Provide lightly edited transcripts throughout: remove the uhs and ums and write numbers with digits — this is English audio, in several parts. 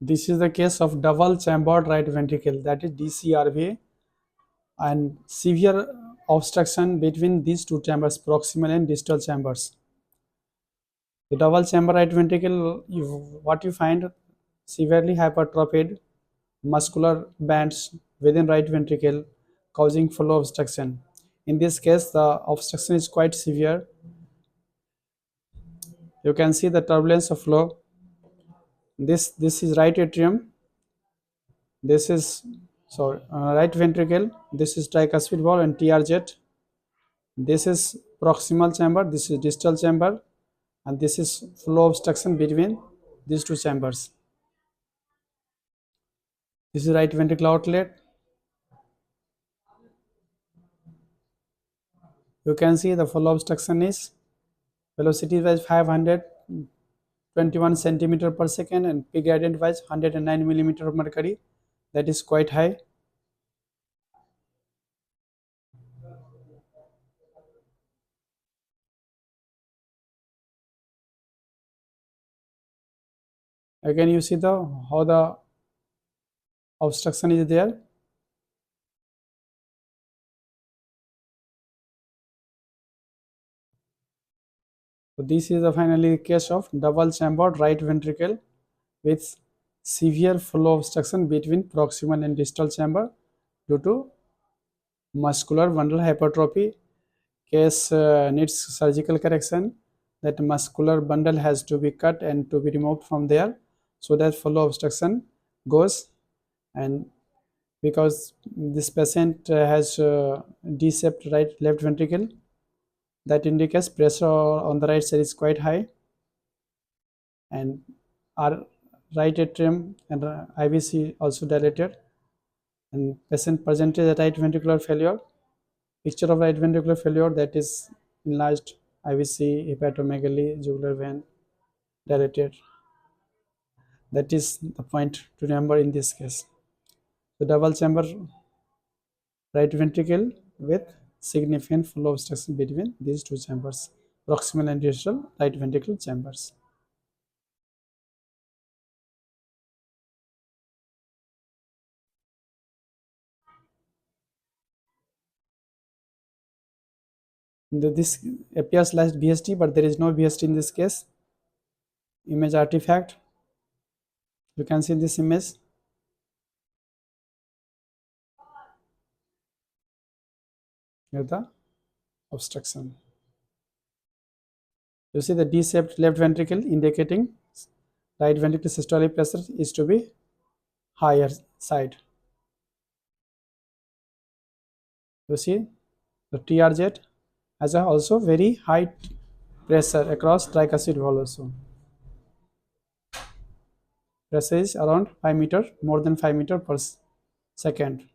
This is the case of double chambered right ventricle, that is DCRV, and severe obstruction between these two chambers, proximal and distal chambers. The double chamber right ventricle, what you find, severely hypertrophied muscular bands within right ventricle causing flow obstruction. In this case, the obstruction is quite severe. You can see the turbulence of flow. This is right atrium. This is right ventricle. This is tricuspid valve and TR jet. This is proximal chamber. This is distal chamber, and this is flow obstruction between these two chambers. This is right ventricle outlet. You can see the flow obstruction is velocity wise 521 centimeter per second and P gradient wise 109 millimeter of mercury. That is quite high. Again, you see the how the obstruction is there. So this is the finally case of double chambered right ventricle with severe flow obstruction between proximal and distal chamber due to muscular bundle hypertrophy. Case needs surgical correction. That muscular bundle has to be cut and to be removed from there so that flow obstruction goes. And because this patient has D-shaped right left ventricle, that indicates pressure on the right side is quite high, and our right atrium and IVC also dilated, and patient presented a right ventricular failure. Picture of right ventricular failure, that is enlarged IVC, hepatomegaly, jugular vein dilated. That is the point to remember in this case. The double chamber right ventricle with significant flow obstruction between these two chambers, proximal and distal right ventricle chambers. This appears like VST, but there is no VST in this case. Image artifact. You can see this image. Here the obstruction. You see the D-shaped left ventricle indicating right ventricular systolic pressure is to be higher side. You see the TR jet has a also very high pressure across tricuspid valve also. Pressure is around 5 meter, more than 5 meter per second.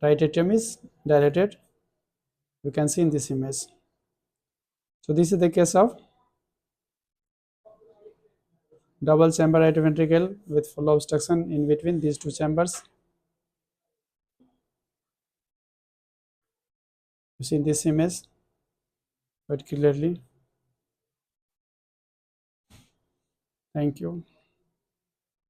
Right atrium is dilated. You can see in this image. So this is the case of double chamber right ventricle with full obstruction in between these two chambers. You see in this image quite clearly. Thank you.